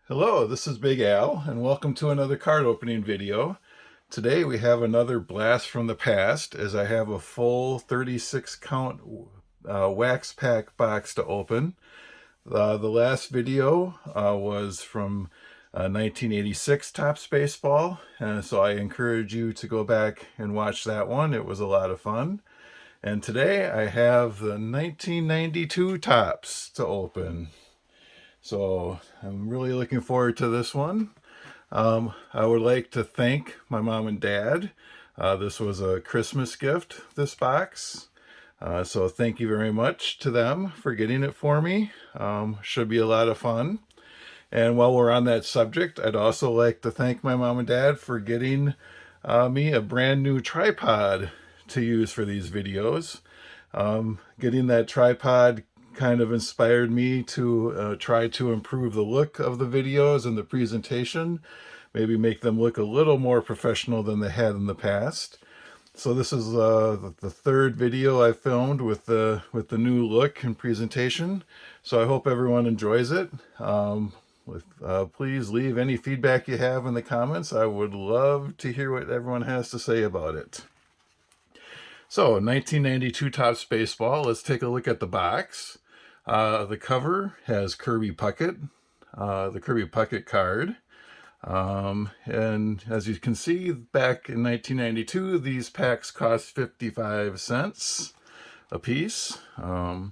Hello, this is Big Al, and welcome to another card opening video. Today we have another blast from the past, as I have a full 36 count wax pack box to open. The last video was from 1986 Topps Baseball, and so I encourage you to go back and watch that one. It was a lot of fun. And today I have the 1992 Topps to open. So I'm really looking forward to this one. I would like to thank my mom and dad. This was a Christmas gift, this box. So thank you very much to them for getting it for me. Should be a lot of fun. And while we're on that subject, I'd also like to thank my mom and dad for getting me a brand new tripod to use for these videos. Getting that tripod kind of inspired me to try to improve the look of the videos and the presentation, maybe make them look a little more professional than they had in the past. So this is the third video I filmed with the new look and presentation. So I hope everyone enjoys it. Please leave any feedback you have in the comments. I would love to hear what everyone has to say about it. So 1992 Topps Baseball. Let's take a look at the box. The cover has Kirby Puckett, the Kirby Puckett card. And as you can see, back in 1992, these packs cost 55 cents a piece. They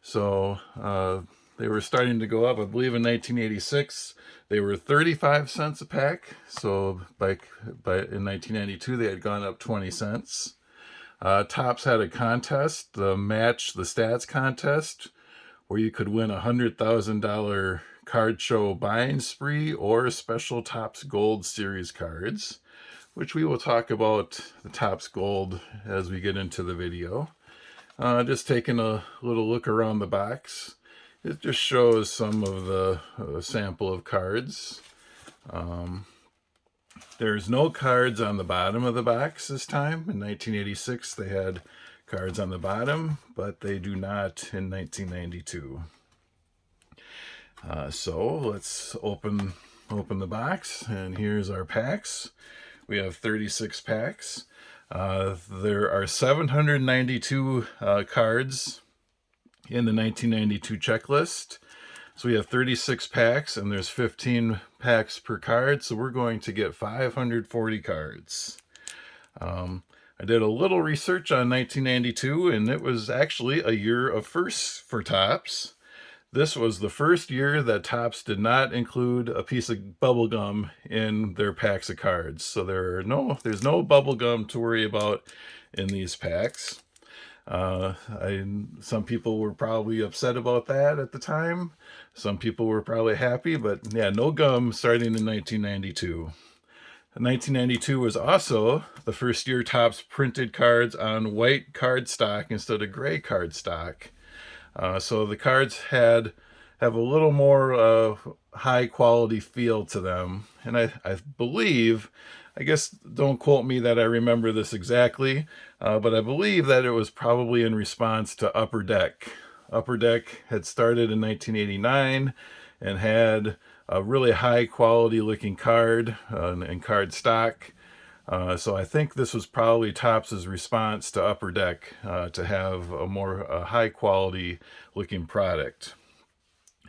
were starting to go up. I believe in 1986, they were 35 cents a pack. So in 1992, they had gone up 20 cents. Topps had a contest, the Match the Stats contest, where you could win a $100,000 card show buying spree or special Topps Gold Series cards, which we will talk about the Topps Gold as we get into the video. Just taking a little look around the box. It just shows some of the sample of cards. There's no cards on the bottom of the box this time. In 1986, they had cards on the bottom, but they do not in 1992. So let's open the box, and here's our packs. We have 36 packs. There are 792 cards in the 1992 checklist. So we have 36 packs, and there's 15 packs per card, so we're going to get 540 cards. I did a little research on 1992, and it was actually a year of firsts for Topps. This was the first year that Topps did not include a piece of bubble gum in their packs of cards. So there's no bubble gum to worry about in these packs. Some people were probably upset about that at the time. Some people were probably happy, but yeah, no gum starting in 1992. 1992 was also the first year Topps printed cards on white cardstock instead of gray cardstock. So the cards have a little more high quality feel to them. And I believe, I guess don't quote me that I remember this exactly, but I believe that it was probably in response to Upper Deck. Upper Deck had started in 1989 and had a really high quality looking card and card stock. So I think this was probably Topps' response to Upper Deck to have a more high quality looking product.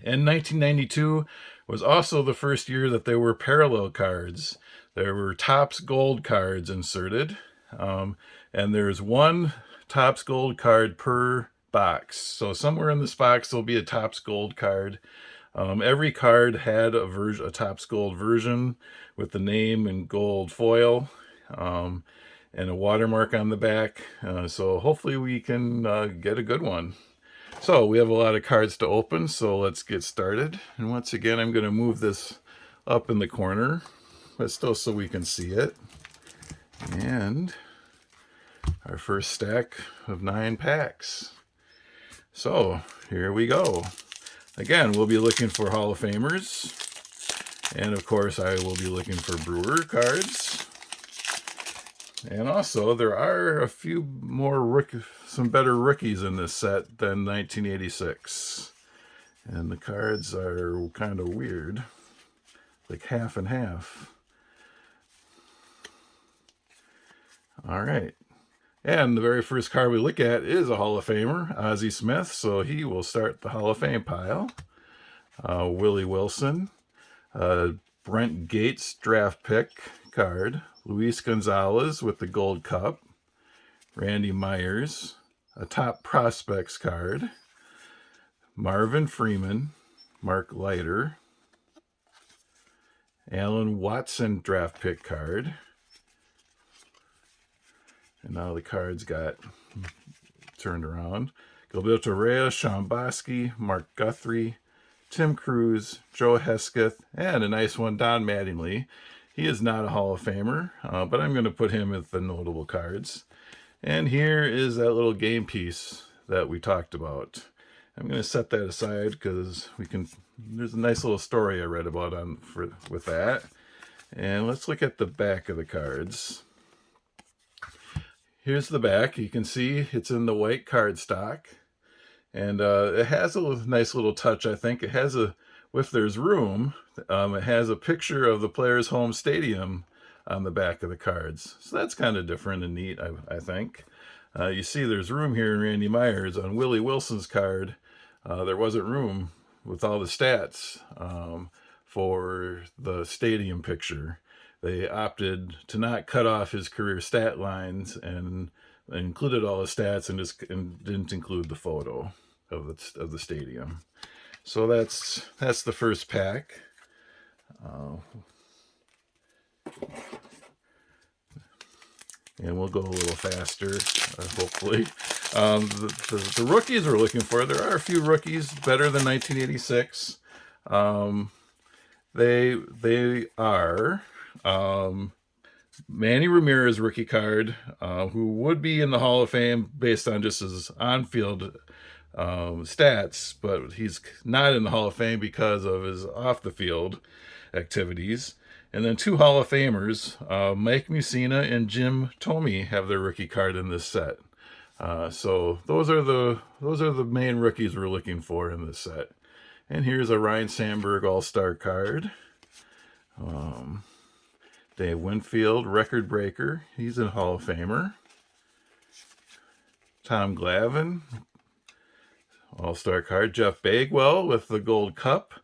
And 1992 was also the first year that there were parallel cards. There were Topps Gold cards inserted, and there's one Topps Gold card per box. So somewhere in this box there'll be a Topps Gold card. Every card had a Topps Gold version with the name in gold foil and a watermark on the back. So hopefully we can get a good one. So we have a lot of cards to open, so let's get started. And once again, I'm going to move this up in the corner, but still so we can see it. And our first stack of 9 packs. So here we go. Again, we'll be looking for Hall of Famers. And of course, I will be looking for Brewer cards. And also, there are a few more some better rookies in this set than 1986. And the cards are kind of weird. like half and half. All right. And the very first card we look at is a Hall of Famer, Ozzy Smith, so he will start the Hall of Fame pile. Willie Wilson, Brent Gates draft pick card, Luis Gonzalez with the Gold Cup, Randy Myers, a Top Prospects card, Marvin Freeman, Mark Leiter, Alan Watson draft pick card. And now the cards got turned around. Gilberto Reyes, Sean Bosky, Mark Guthrie, Tim Cruz, Joe Hesketh, and a nice one, Don Mattingly. He is not a Hall of Famer, but I'm going to put him with the notable cards. And here is that little game piece that we talked about. I'm going to set that aside because there's a nice little story I read about with that. And let's look at the back of the cards. Here's the back. You can see it's in the white cardstock. And it has a nice little touch, I think. It has if there's room, it has a picture of the player's home stadium on the back of the cards. So that's kind of different and neat, I think. You see there's room here in Randy Myers. On Willie Wilson's card, there wasn't room with all the stats for the stadium picture. They opted to not cut off his career stat lines and included all the stats and didn't include the photo of the stadium. So that's the first pack. And we'll go a little faster, hopefully. The rookies we're looking for, there are a few rookies better than 1986. They are Manny Ramirez rookie card, who would be in the Hall of Fame based on just his on-field stats, but he's not in the Hall of Fame because of his off-the-field activities. And then two Hall of Famers, Mike Mussina and Jim Thome, have their rookie card in this set. So those are the main rookies we're looking for in this set. And here's a Ryne Sandberg All-Star card. Dave Winfield, record breaker. He's a Hall of Famer. Tom Glavine, All-Star card. Jeff Bagwell with the Gold Cup.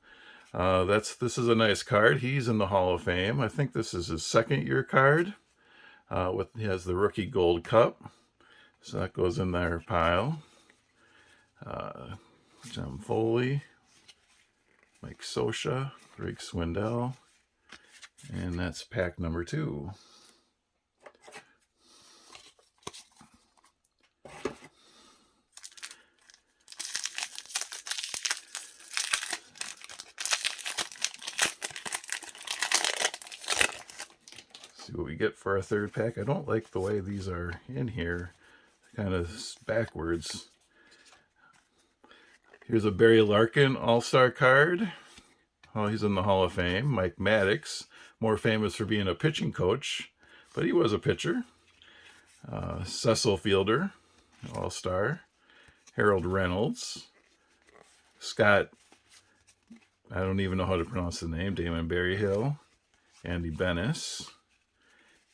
This is a nice card. He's in the Hall of Fame. I think this is his second year card. He has the rookie Gold Cup. So that goes in their pile. John Foley, Mike Scioscia, Greg Swindell. And that's pack number 2. See what we get for our third pack. I don't like the way these are in here. Kind of backwards. Here's a Barry Larkin All-Star card. Oh, he's in the Hall of Fame. Mike Maddox, more famous for being a pitching coach, but he was a pitcher. Cecil Fielder, All-Star. Harold Reynolds. Scott, I don't even know how to pronounce the name, Damon Berryhill. Andy Bennis.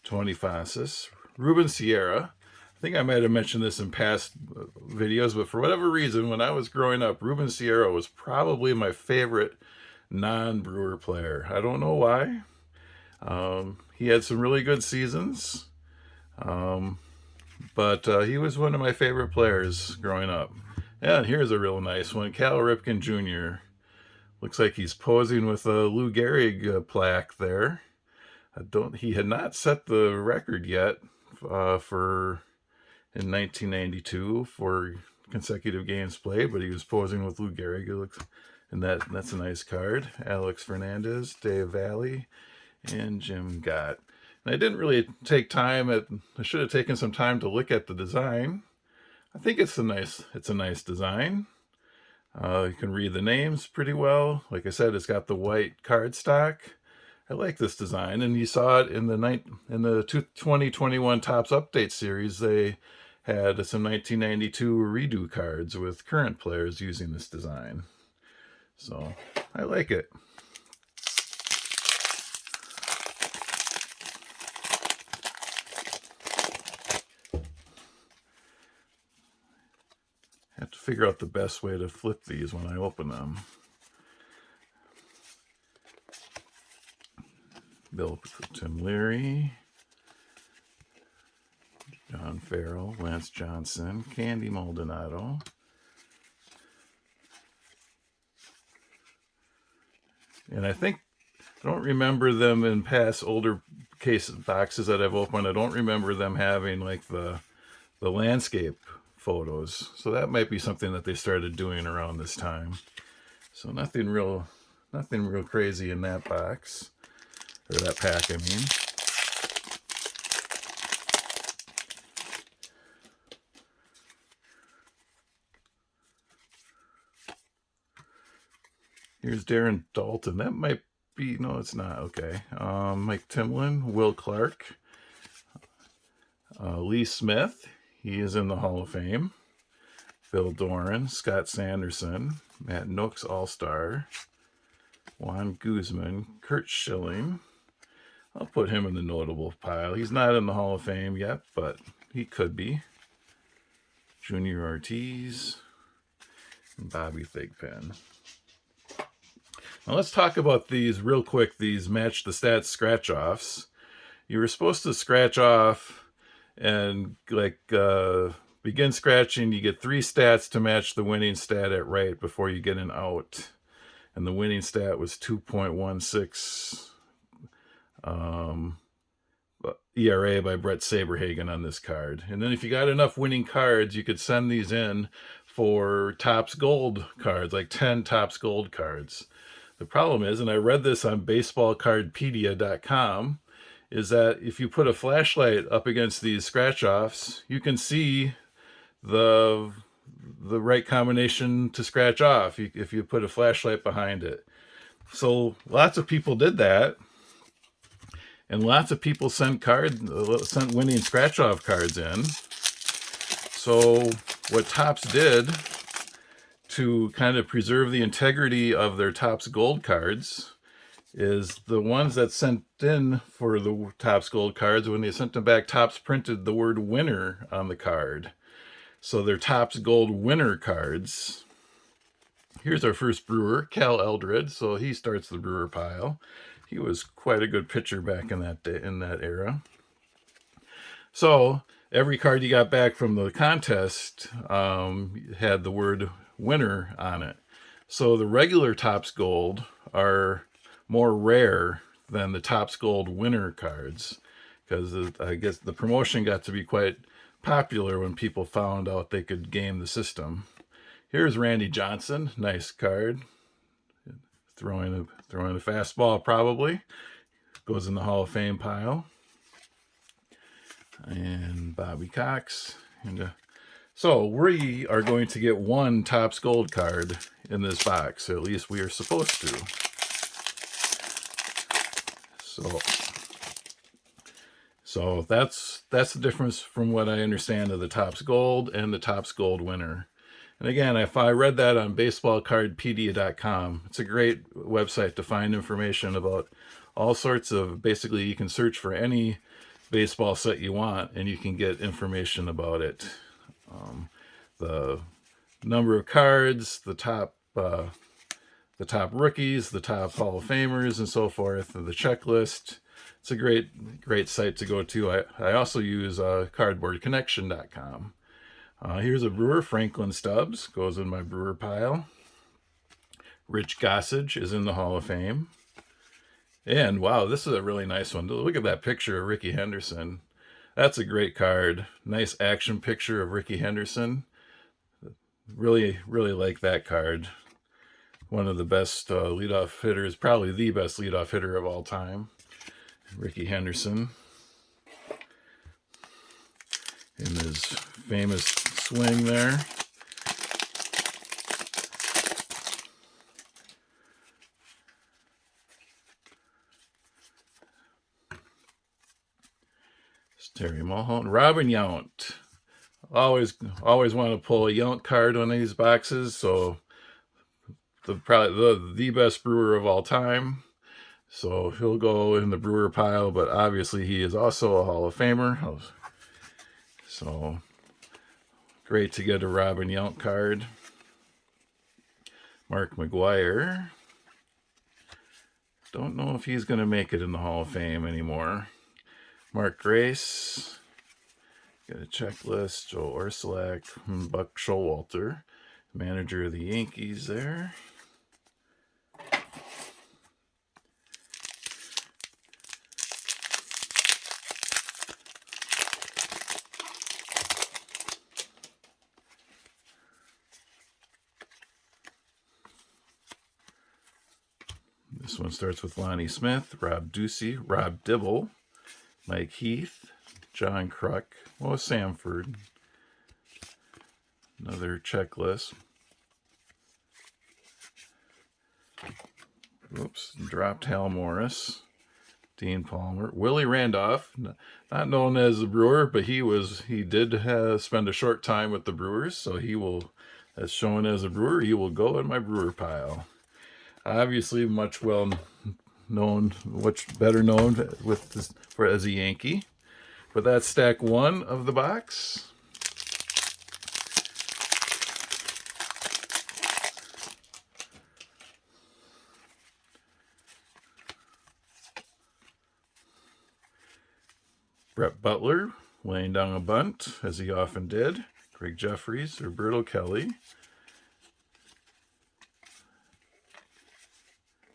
Tony Fossis. Ruben Sierra. I think I might have mentioned this in past videos, but for whatever reason, when I was growing up, Ruben Sierra was probably my favorite non-Brewer player. I don't know why. He had some really good seasons, but he was one of my favorite players growing up. And here's a real nice one. Cal Ripken Jr. Looks like he's posing with a Lou Gehrig plaque there. He had not set the record yet in 1992 for consecutive games played, but he was posing with Lou Gehrig. And that's a nice card. Alex Fernandez, Dave Valley, and Jim Gott. And I didn't really take time I should have taken some time to look at the design. I think it's a nice design. You can read the names pretty well. Like I said, it's got the white cardstock. I like this design, and you saw it in the 2021 Topps Update series. They had some 1992 redo cards with current players using this design. So I like it. figure out the best way to flip these when I open them. Tim Leary, John Farrell, Lance Johnson, Candy Maldonado, and I don't remember them in past older boxes that I've opened. I don't remember them having like the landscape photos, so that might be something that they started doing around this time. So nothing real crazy in that box, or that pack, I mean. Here's Darren Dalton. That might be, no, it's not. Okay. Mike Timlin, Will Clark, Lee Smith. He is in the Hall of Fame. Bill Doran, Scott Sanderson, Matt Nooks, All-Star, Juan Guzman, Kurt Schilling. I'll put him in the notable pile. He's not in the Hall of Fame yet, but he could be. Junior Ortiz, and Bobby Thigpen. Now let's talk about these real quick, these match the stats scratch-offs. You were supposed to scratch off and like begin scratching. You get 3 stats to match the winning stat at right before you get an out. And the winning stat was 2.16 ERA by Brett Saberhagen on this card. And then if you got enough winning cards, you could send these in for Topps Gold cards, like 10 Topps Gold cards. The problem is, and I read this on baseballcardpedia.com, is that if you put a flashlight up against these scratch-offs, you can see the right combination to scratch off if you put a flashlight behind it. So lots of people did that, and lots of people sent winning scratch-off cards in. So what Topps did to kind of preserve the integrity of their Topps Gold cards is the ones that sent in for the Topps Gold cards, when they sent them back, Topps printed the word winner on the card. So they're Topps Gold winner cards. Here's our first Brewer, Cal Eldred. So he starts the Brewer pile. He was quite a good pitcher back in that era. So every card you got back from the contest had the word winner on it. So the regular Topps Gold are more rare than the Topps Gold winner cards, because I guess the promotion got to be quite popular when people found out they could game the system. Here's Randy Johnson, nice card. Throwing a fastball, probably. Goes in the Hall of Fame pile. And Bobby Cox. And so we are going to get 1 Topps Gold card in this box. At least we are supposed to. So that's the difference from what I understand of the Topps Gold and the Topps Gold winner. And again, if I read that on baseballcardpedia.com, it's a great website to find information about all sorts of, basically you can search for any baseball set you want and you can get information about it. The number of cards, the top rookies, the top Hall of Famers, and so forth, and the checklist. It's a great site to go to. I also use cardboardconnection.com. Here's a Brewer, Franklin Stubbs, goes in my Brewer pile. Rich Gossage is in the Hall of Fame. And wow, this is a really nice one. Look at that picture of Ricky Henderson. That's a great card. Nice action picture of Ricky Henderson. Really, really like that card. One of the best leadoff hitters, probably the best leadoff hitter of all time. Ricky Henderson. In his famous swing there. Terry Mulholland. Robin Yount. Always want to pull a Yount card on these boxes. So probably the best Brewer of all time. So he'll go in the Brewer pile, but obviously he is also a Hall of Famer. So Great to get a Robin Yount card. Mark McGuire. Don't know if he's going to make it in the Hall of Fame anymore. Mark Grace. Got a checklist. Joe Orsulak. Buck Showalter. Manager of the Yankees there. This one starts with Lonnie Smith, Rob Ducey, Rob Dibble, Mike Heath, John Kruk, Samford. Another checklist. Oops, dropped Hal Morris, Dean Palmer, Willie Randolph, not known as the Brewer, but he did spend a short time with the Brewers, so he will, as shown as a Brewer, he will go in my Brewer pile. Obviously, much better known with this, as a Yankee. But that's stack one of the box. Brett Butler laying down a bunt, as he often did. Greg Jeffries, Roberto Kelly.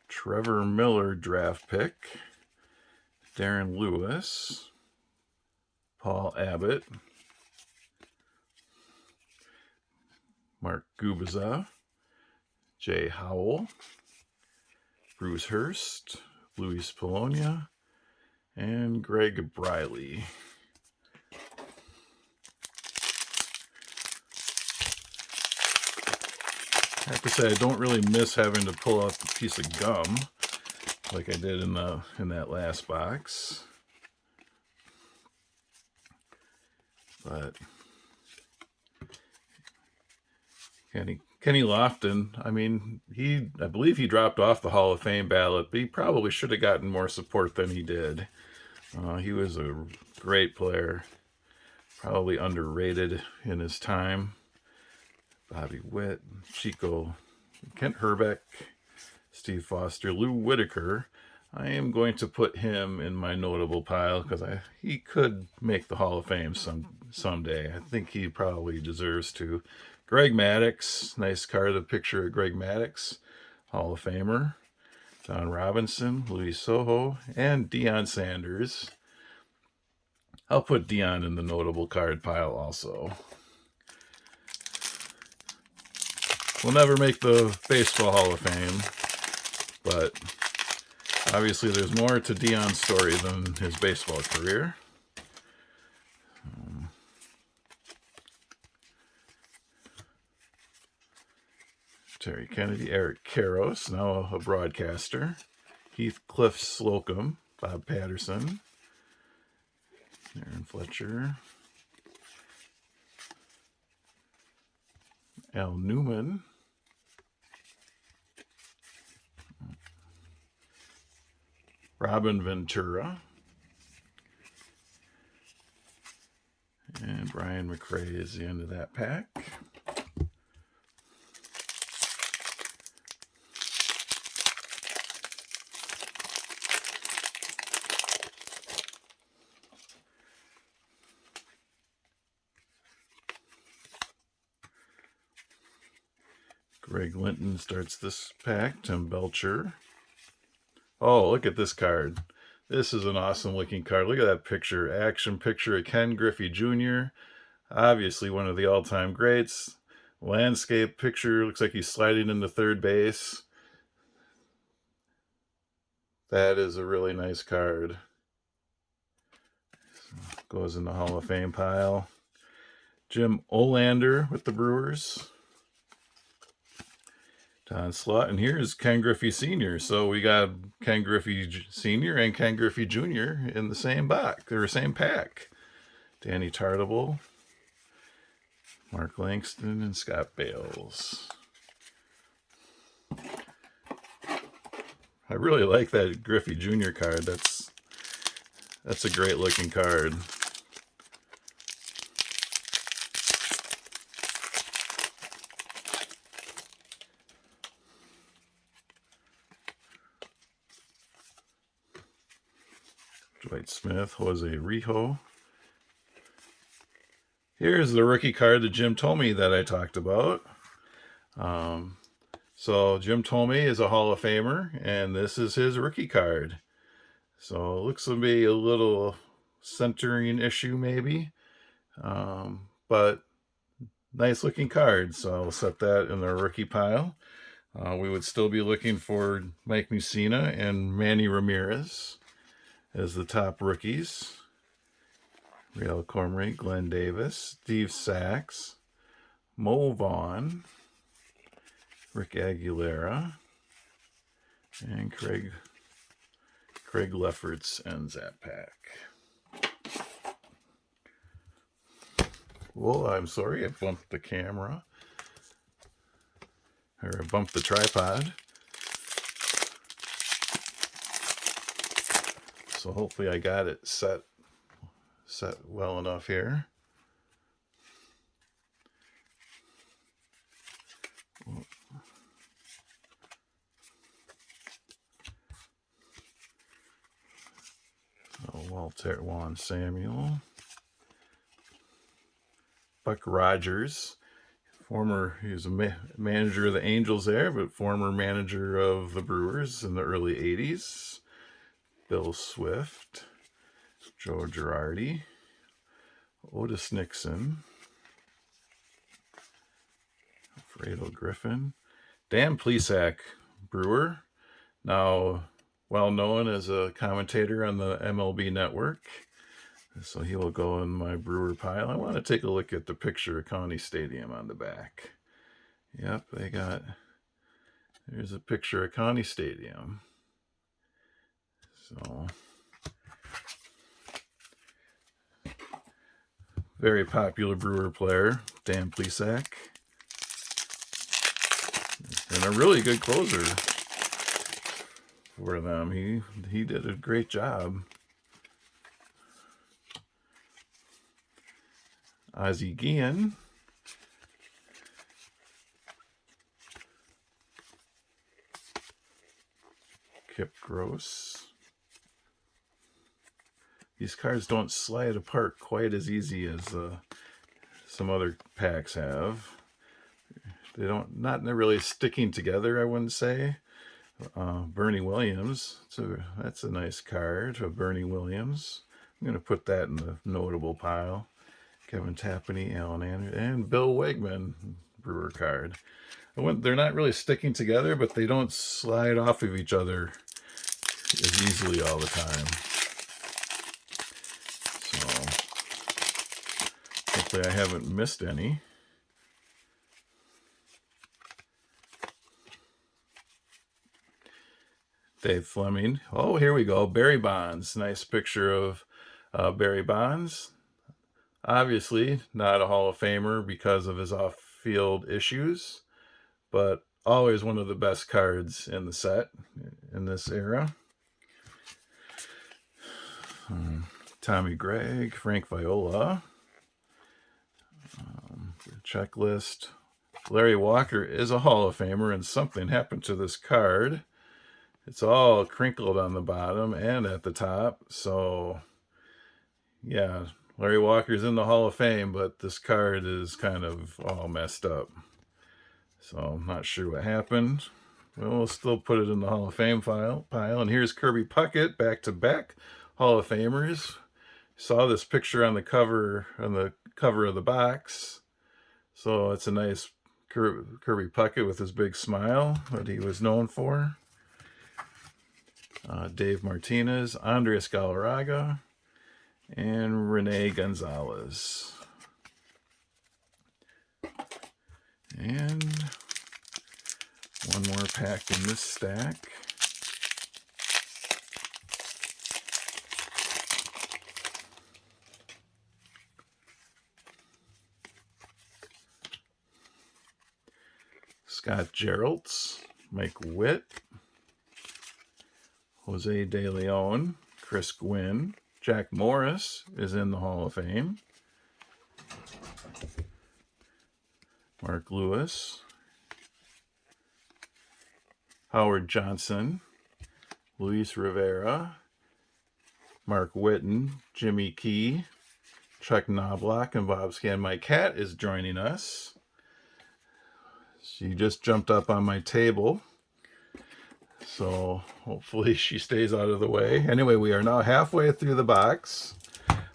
Trevor Miller draft pick, Darren Lewis, Paul Abbott, Mark Gubiza, Jay Howell, Bruce Hurst, Luis Polonia, and Greg Briley. I have to say, I don't really miss having to pull out the piece of gum like I did in that last box. But Kenny Lofton, I believe he dropped off the Hall of Fame ballot, but he probably should have gotten more support than he did. He was a great player, probably underrated in his time. Bobby Witt, Chico, Kent Herbeck, Steve Foster, Lou Whitaker. I am going to put him in my notable pile because he could make the Hall of Fame someday. I think he probably deserves to. Greg Maddux, nice card, a picture of Greg Maddux, Hall of Famer. Don Robinson, Luis Sojo, and Deion Sanders. I'll put Deion in the notable card pile also. We'll never make the Baseball Hall of Fame, but obviously there's more to Deion's story than his baseball career. Terry Kennedy, Eric Karros, now a broadcaster. Heathcliff Slocum, Bob Patterson, Aaron Fletcher, Al Newman, Robin Ventura, and Brian McRae is the end of that pack. Greg Linton starts this pack. Tim Belcher. Oh, look at this card. This is an awesome looking card. Look at that picture. Action picture of Ken Griffey Jr. Obviously one of the all-time greats. Landscape picture. Looks like he's sliding into third base. That is a really nice card. Goes in the Hall of Fame pile. Jim Olander with the Brewers. Don Slott, and here's Ken Griffey Senior. So we got Ken Griffey Senior and Ken Griffey Jr. in the same box, or same pack. Danny Tartable, Mark Langston, and Scott Bales. I really like that Griffey Jr. card. That's a great looking card. Dwight Smith, Jose Rijo. Here's the rookie card that Jim Thome that I talked about. So Jim Thome is a Hall of Famer, and this is his rookie card. So it looks to be a little centering issue maybe, but nice looking card. So I'll set that in the rookie pile. We would still be looking for Mike Mussina and Manny Ramirez as the top rookies. Real Cormier, Glenn Davis, Steve Sachs, Mo Vaughn, Rick Aguilera, and Craig Lefferts ends that pack. Well, I'm sorry, I bumped the camera. Or I bumped the tripod. So hopefully I got it set well enough here. Walter Juan Samuel, Buck Rogers, he was a manager of the Angels there, but former manager of the Brewers in the early 80s. Bill Swift, Joe Girardi, Otis Nixon, Alfredo Griffin, Dan Plesac, Brewer, now well known as a commentator on the MLB Network. So he will go in my Brewer pile. I want to take a look at the picture of County Stadium on the back. Yep, there's a picture of County Stadium. So, very popular Brewer player, Dan Plesac. And a really good closer for them. He did a great job. Ozzy Guillen, Kip Gross. These cards don't slide apart quite as easy as some other packs have. They not really sticking together, I wouldn't say. Bernie Williams, that's a nice card of Bernie Williams. I'm going to put that in the notable pile. Kevin Tapani, Alan Anderson, and Bill Wegman Brewer card. They're not really sticking together, but they don't slide off of each other as easily all the time. So hopefully I haven't missed any. Dave Fleming. Oh, here we go. Barry Bonds. Nice picture of Barry Bonds. Obviously not a Hall of Famer because of his off-field issues, but always one of the best cards in the set in this era. Tommy Gregg, Frank Viola. Checklist. Larry Walker is a Hall of Famer, and something happened to this card. It's all crinkled on the bottom and at the top. So, yeah, Larry Walker's in the Hall of Fame, but this card is kind of all messed up. So I'm not sure what happened. Well, we'll still put it in the Hall of Fame pile. And here's Kirby Puckett, back-to-back Hall of Famers. Saw this picture on the cover of the box. So it's a nice Kirby Puckett with his big smile that he was known for. Dave Martinez, Andres Galarraga, and Rene Gonzalez. And one more pack in this stack. Scott Geraltz, Mike Witt, Jose De Leon, Chris Gwynn, Jack Morris is in the Hall of Fame. Mark Lewis, Howard Johnson, Luis Rivera, Mark Whitten, Jimmy Key, Chuck Knobloch, and Bob Scan. My cat is joining us. She just jumped up on my table, so hopefully she stays out of the way. Anyway, we are now halfway through the box.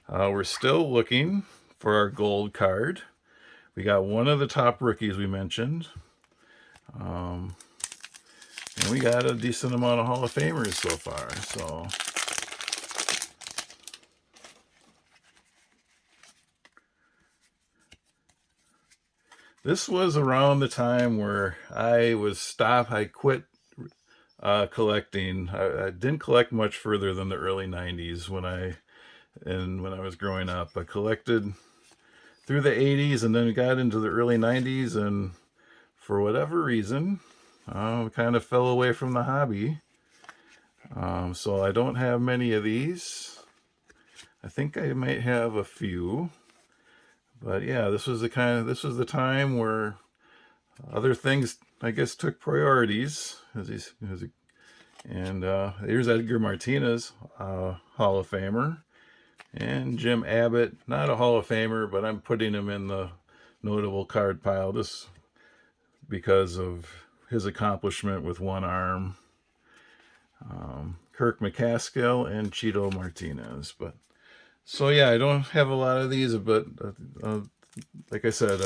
We're still looking for our gold card. We got one of the top rookies we mentioned. And we got a decent amount of Hall of Famers so far. So this was around the time where I quit collecting. I didn't collect much further than the early 90s when I was growing up. I collected through the 80s and then got into the early 90s, and for whatever reason, kind of fell away from the hobby. So I don't have many of these. I think I might have a few. But yeah, this was the time where other things, I guess, took priorities. And here's Edgar Martinez, Hall of Famer. And Jim Abbott, not a Hall of Famer, but I'm putting him in the notable card pile just because of his accomplishment with one arm. Kirk McCaskill and Cheeto Martinez. But so yeah, I don't have a lot of these, but like I said,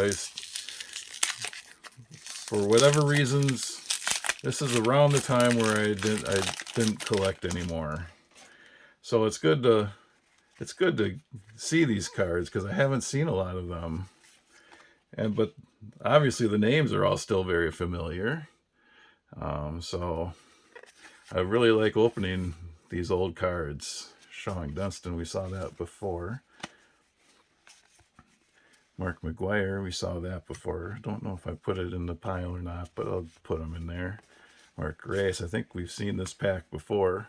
for whatever reasons, this is around the time where I didn't collect anymore. So it's good to see these cards because I haven't seen a lot of them. But obviously the names are all still very familiar. So I really like opening these old cards. Sean Dunston, we saw that before. Mark McGuire, we saw that before. Don't know if I put it in the pile or not, but I'll put them in there. Mark Grace, I think we've seen this pack before.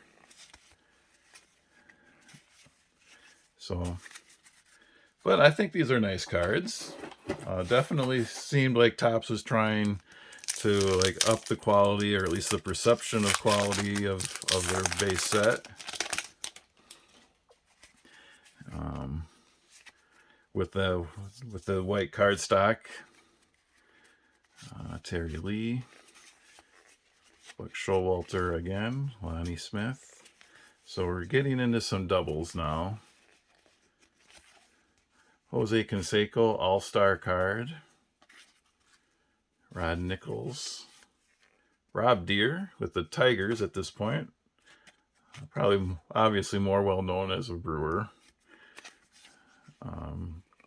So, but I think these are nice cards. Definitely seemed like Topps was trying to like up the quality, or at least the perception of quality of their base set. With the white cardstock. Terry Lee, Buck Showalter again, Lonnie Smith. So we're getting into some doubles now. Jose Canseco, All-Star card. Rod Nichols. Rob Deere with the Tigers at this point. Probably, obviously, more well-known as a Brewer.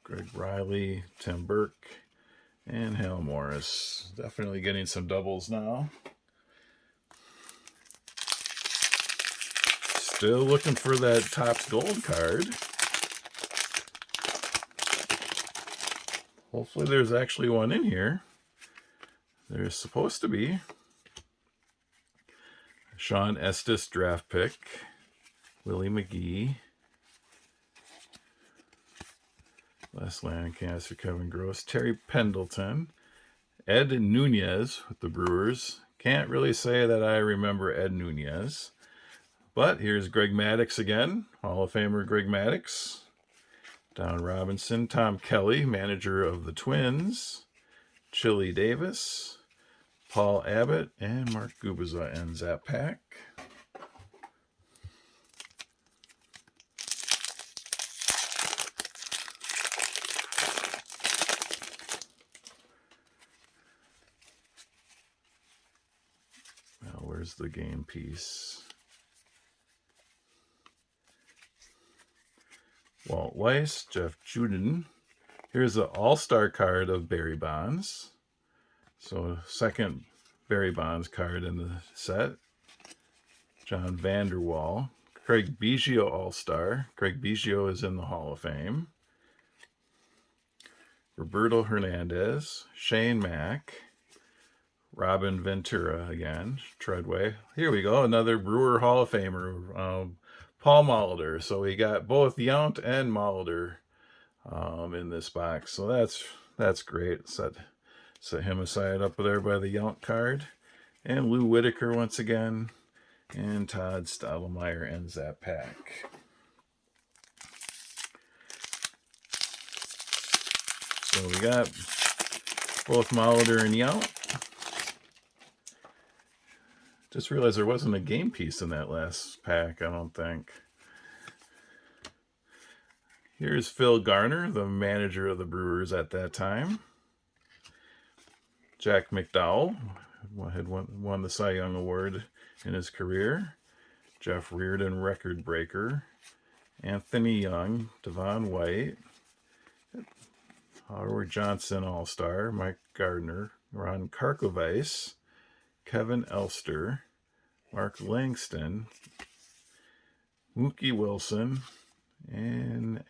Greg Riley, Tim Burke, and Hal Morris. Definitely getting some doubles now. Still looking for that Topps Gold card. Hopefully there's actually one in here. There's supposed to be. Sean Estes draft pick. Willie McGee. Les Lancaster, Kevin Gross. Terry Pendleton. Ed Nunez with the Brewers. Can't really say that I remember Ed Nunez. But here's Greg Maddux again. Hall of Famer Greg Maddux. Don Robinson. Tom Kelly, manager of the Twins. Chili Davis. Paul Abbott. And Mark Gubiza ends that pack. Now, where's the game piece? Walt Weiss, Jeff Juden. Here's the All-Star card of Barry Bonds. So second Barry Bonds card in the set. John Vanderwall. Craig Biggio All-Star. Craig Biggio is in the Hall of Fame. Roberto Hernandez. Shane Mack. Robin Ventura again. Treadway. Here we go. Another Brewer Hall of Famer. Paul Molitor. So we got both Yount and Molitor in this box. So that's great. Set him aside up there by the Yount card. And Lou Whitaker once again. And Todd Stottlemyre ends that pack. So we got both Molitor and Yount. Just realized there wasn't a game piece in that last pack, I don't think. Here's Phil Garner, the manager of the Brewers at that time. Jack McDowell had won the Cy Young Award in his career. Jeff Reardon, record breaker. Anthony Young, Devon White. Howard Johnson, All-Star. Mike Gardner. Ron Karkovice. Kevin Elster. Mark Langston. Mookie Wilson. And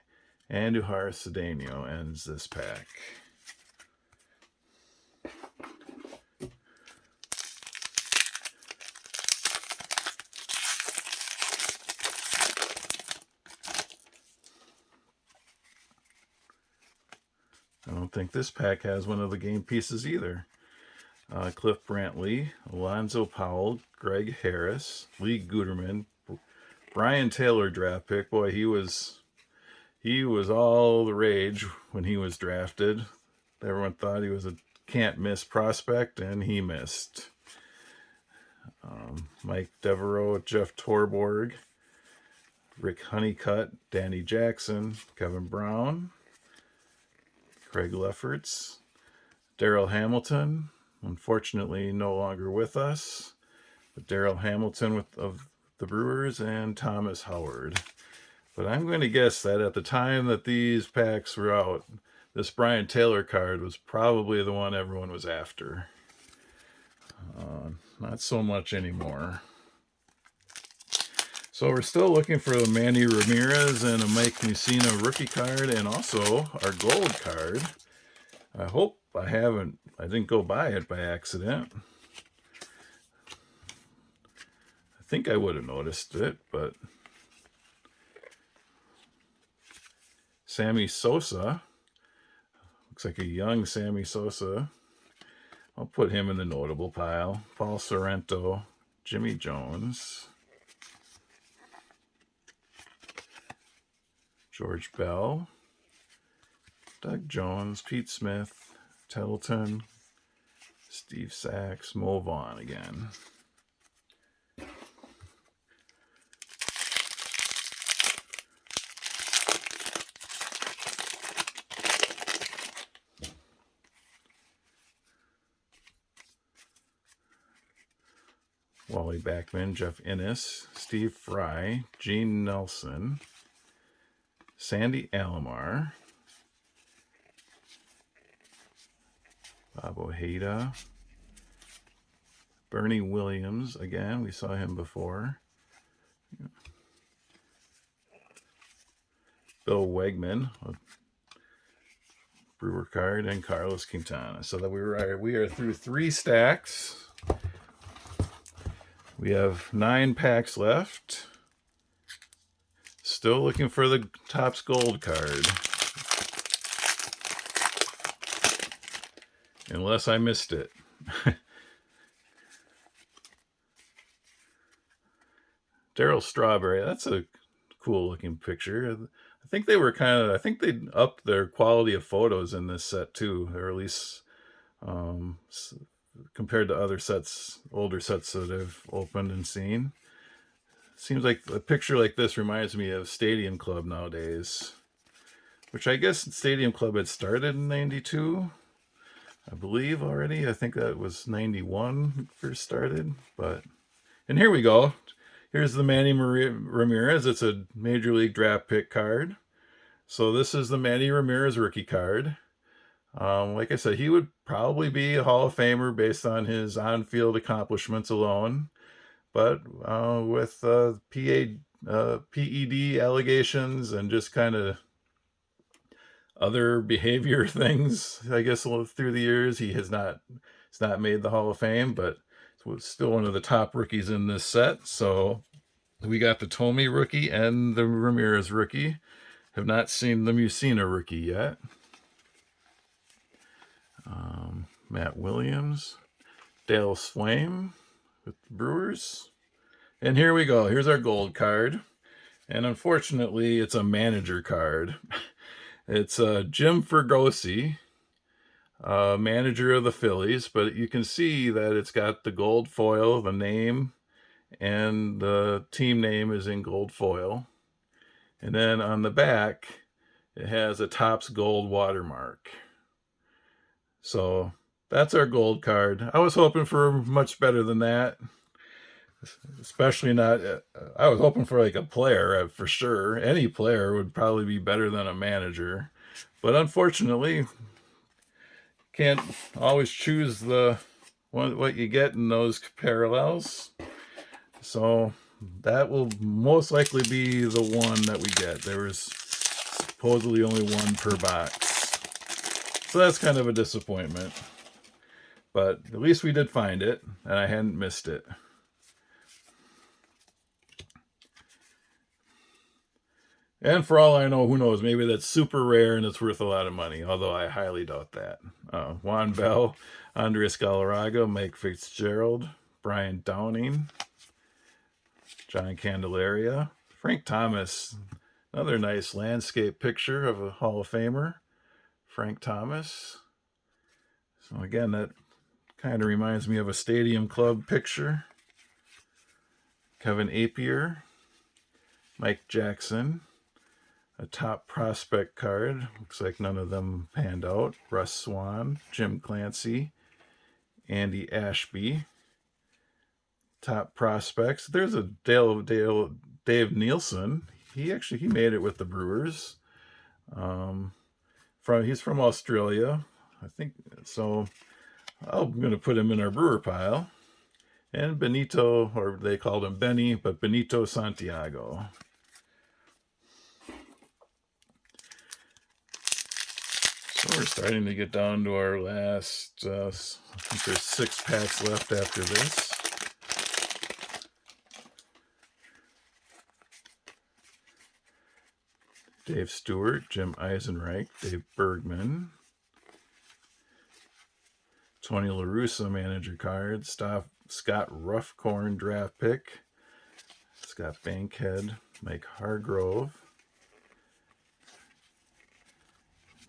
Andujar Cedeno ends this pack. I don't think this pack has one of the game pieces either. Cliff Brantley, Alonzo Powell, Greg Harris, Lee Guterman, Brian Taylor draft pick. Boy, he was all the rage when he was drafted. Everyone thought he was a can't miss prospect, and he missed. Mike Devereaux, Jeff Torborg, Rick Honeycutt, Danny Jackson, Kevin Brown, Craig Lefferts, Darrell Hamilton, unfortunately no longer with us, but Darrell Hamilton of the Brewers, and Thomas Howard. But I'm going to guess that at the time that these packs were out, this Brian Taylor card was probably the one everyone was after. Not so much anymore. So we're still looking for a Manny Ramirez and a Mike Mussina rookie card, and also our gold card. I hope I didn't go buy it by accident. I think I would have noticed it, but Sammy Sosa. Looks like a young Sammy Sosa. I'll put him in the notable pile. Paul Sorrento, Jimmy Jones, George Bell, Doug Jones, Pete Smith, Tettleton, Steve Sachs, Mo Vaughn again. Wally Backman, Jeff Innes, Steve Fry, Gene Nelson, Sandy Alomar, Bob Ojeda, Bernie Williams, again, we saw him before, Bill Wegman, a Brewer card, and Carlos Quintana. So that we are through 3 stacks. We have 9 packs left. Still looking for the Topps Gold card. Unless I missed it. Darryl Strawberry, that's a cool looking picture. I think they upped their quality of photos in this set too, or at least compared to other sets, older sets that I've opened and seen. Seems like a picture like this reminds me of Stadium Club nowadays, which I guess Stadium Club had started in 92, I believe already. I think that was 91 first started, and here we go. Here's the Manny Ramirez. It's a Major League Draft pick card. So this is the Manny Ramirez rookie card. Like I said, he would probably be a Hall of Famer based on his on-field accomplishments alone. But with PED allegations and just kind of other behavior things, I guess, through the years, he's not made the Hall of Fame, but was still one of the top rookies in this set. So we got the Tomey rookie and the Ramirez rookie. Have not seen the Mussina rookie yet. Matt Williams, Dale Swaim with the Brewers. And here we go. Here's our gold card. And unfortunately, it's a manager card. It's Jim Fergosi, manager of the Phillies, but you can see that it's got the gold foil, the name, and the team name is in gold foil. And then on the back, it has a Topps gold watermark. So that's our gold card. I was hoping for much better than that. Especially not, I was hoping for like a player for sure. Any player would probably be better than a manager. But unfortunately, can't always choose the what you get in those parallels. So that will most likely be the one that we get. There was supposedly only one per box. So that's kind of a disappointment. But at least we did find it, and I hadn't missed it. And for all I know, who knows, maybe that's super rare and it's worth a lot of money, although I highly doubt that. Juan Bell, Andres Galarraga, Mike Fitzgerald, Brian Downing, John Candelaria, Frank Thomas, another nice landscape picture of a Hall of Famer, Frank Thomas. So again, that kind of reminds me of a Stadium Club picture. Kevin Apier, Mike Jackson, a top prospect card. Looks like none of them panned out. Russ Swan, Jim Clancy, Andy Ashby. Top prospects. There's a Dave Nielsen. He made it with the Brewers. He's from Australia, I think. So I'm going to put him in our Brewer pile. And Benito, or they called him Benny, but Benito Santiago. So we're starting to get down to our last, I think there's 6 packs left after this. Dave Stewart, Jim Eisenreich, Dave Bergman, Tony La Russa manager card, Scott Ruffcorn draft pick, Scott Bankhead, Mike Hargrove,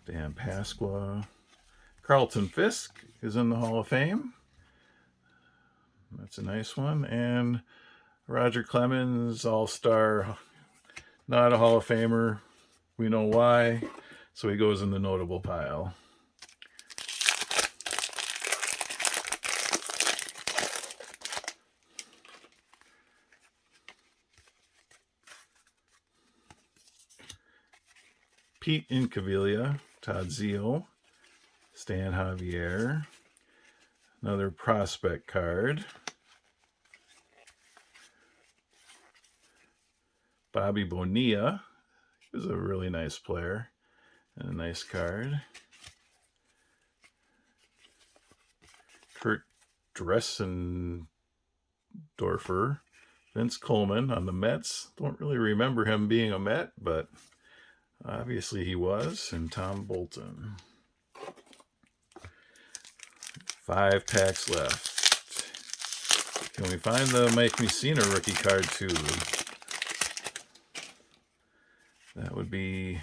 Dan Pasqua, Carlton Fisk is in the Hall of Fame. That's a nice one. And Roger Clemens, All-Star, not a Hall of Famer. We know why, so he goes in the notable pile. Pete Incaviglia, Todd Zeal, Stan Javier, another prospect card. Bobby Bonilla, he was a really nice player and a nice card. Kurt Dressendorfer, Vince Coleman on the Mets. Don't really remember him being a Met, but obviously he was. And Tom Bolton. 5 packs left. Can we find the Mike Mussina rookie card too? That would be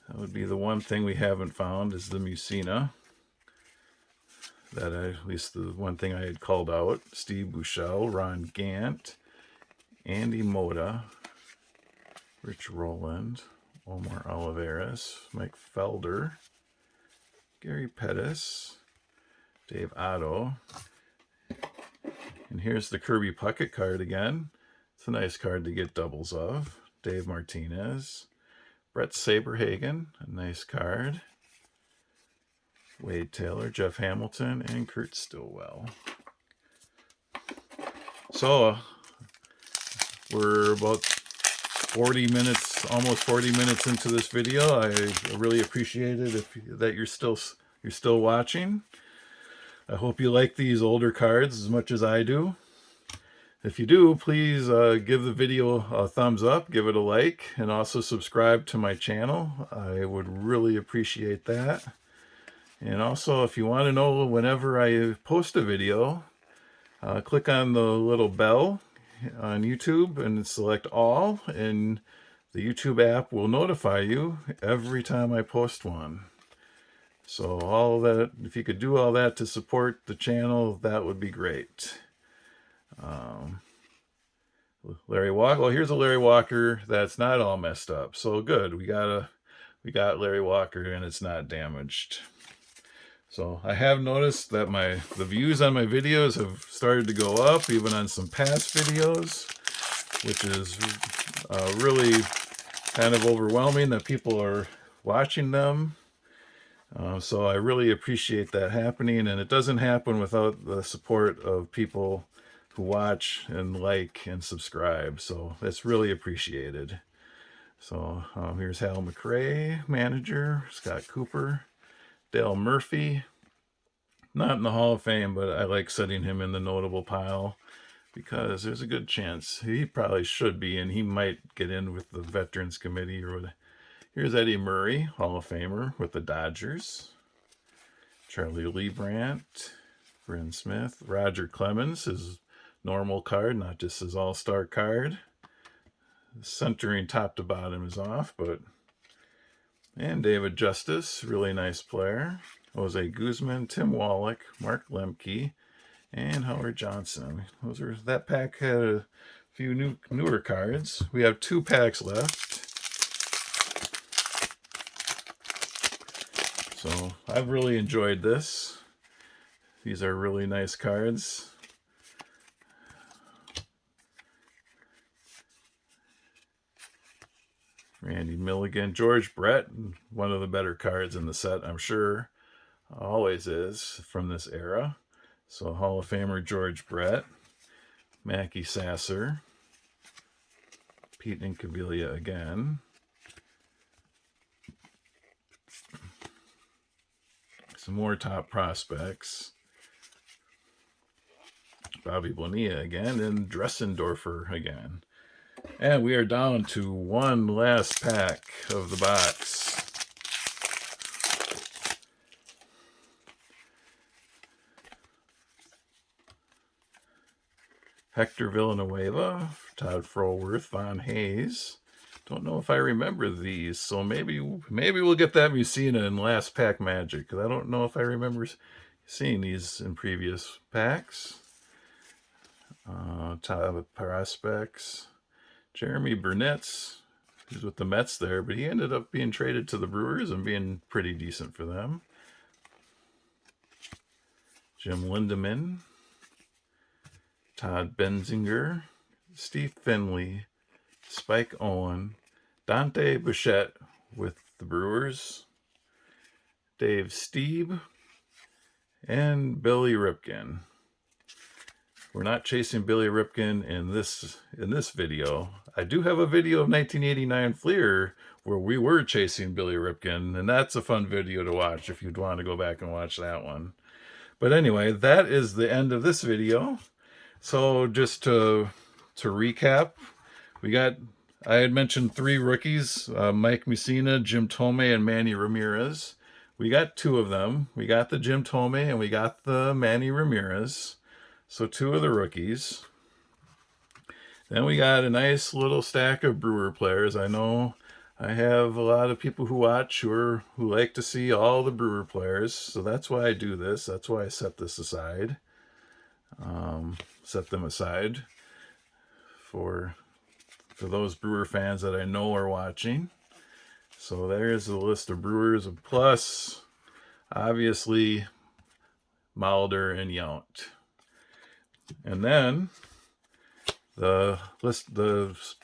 the one thing we haven't found is the Mussina. At least the one thing I had called out. Steve Buechele, Ron Gant, Andy Moda, Rich Rowland, Omar Olivares, Mike Felder, Gary Pettis, Dave Otto. And here's the Kirby Puckett card again. It's a nice card to get doubles of. Dave Martinez, Brett Saberhagen, a nice card. Wade Taylor, Jeff Hamilton, and Kurt Stillwell. So we're about 40 minutes, almost 40 minutes into this video. I really appreciate it that you're still watching. I hope you like these older cards as much as I do. If you do, please give the video a thumbs up, give it a like, and also subscribe to my channel. I would really appreciate that. And also, if you want to know whenever I post a video, click on the little bell on YouTube and select all, and the YouTube app will notify you every time I post one. So all that, if you could do all that to support the channel, that would be great. Larry Walker. Well, here's a Larry Walker that's not all messed up. So good. We got Larry Walker and it's not damaged. So I have noticed that the views on my videos have started to go up, even on some past videos, which is really kind of overwhelming that people are watching them. So I really appreciate that happening, and it doesn't happen without the support of people who watch and like and subscribe. So that's really appreciated. So here's Hal McRae, manager, Scott Cooper, Dale Murphy. Not in the Hall of Fame, but I like setting him in the notable pile because there's a good chance he probably should be, and he might get in with the Veterans Committee or whatever. Here's Eddie Murray, Hall of Famer with the Dodgers. Charlie Leibrandt, Bryn Smith, Roger Clemens, his normal card, not just his all-star card. Centering top to bottom is off, and David Justice, really nice player. Jose Guzman, Tim Wallach, Mark Lemke, and Howard Johnson. That pack had a few newer cards. We have 2 packs left. So I've really enjoyed this. These are really nice cards. Randy Milligan, George Brett, one of the better cards in the set, I'm sure. Always is from this era. So Hall of Famer George Brett, Mackie Sasser, Pete Incaviglia again. Some more top prospects. Bobby Bonilla again, and Dressendorfer again. And we are down to one last pack of the box. Hector Villanueva, Todd Frolworth, Von Hayes. Don't know if I remember these, so maybe we'll get that Mussina in last pack magic, because I don't know if I remember seeing these in previous packs. Top prospects. Jeremy Burnett's, he's with the Mets there, but he ended up being traded to the Brewers and being pretty decent for them. Jim Lindemann, Todd Benzinger, Steve Finley, Spike Owen, Dante Bichette with the Brewers, Dave Stieb, and Billy Ripken. We're not chasing Billy Ripken in this video. I do have a video of 1989 Fleer where we were chasing Billy Ripken, and that's a fun video to watch if you'd want to go back and watch that one. But anyway, that is the end of this video. So just to recap, I had mentioned 3 rookies, Mike Mussina, Jim Thome, and Manny Ramirez. We got 2 of them. We got the Jim Thome and we got the Manny Ramirez. So 2 of the rookies. Then we got a nice little stack of Brewer players. I know I have a lot of people who watch who like to see all the Brewer players. So that's why I do this. That's why I set this aside. Set them aside for those Brewer fans that I know are watching. So there's the list of Brewers, plus obviously Mulder and Yount. And then the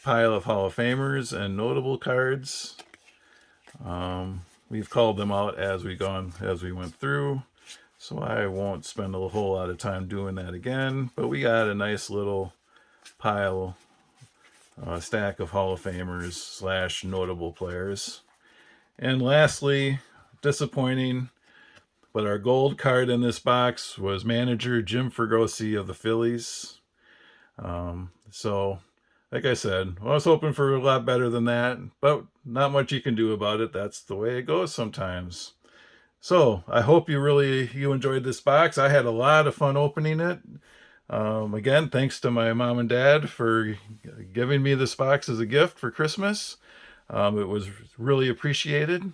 pile of Hall of Famers and notable cards. We've called them out as we went through, so I won't spend a whole lot of time doing that again. But we got a nice little pile, stack of Hall of Famers / notable players. And lastly, disappointing, but our gold card in this box was manager Jim Fregosi of the Phillies. So, like I said, I was hoping for a lot better than that, but not much you can do about it. That's the way it goes sometimes. So, I hope you enjoyed this box. I had a lot of fun opening it. Again, thanks to my mom and dad for giving me this box as a gift for Christmas. It was really appreciated.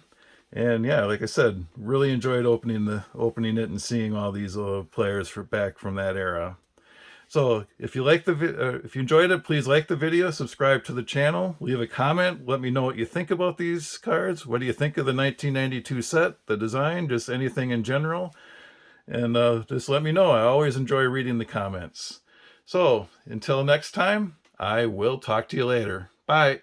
And yeah, like I said, really enjoyed opening it and seeing all these players back from that era. So if you like if you enjoyed it, please like the video, subscribe to the channel, leave a comment, let me know what you think about these cards. What do you think of the 1992 set, the design, just anything in general? And just let me know. I always enjoy reading the comments. So until next time, I will talk to you later. Bye.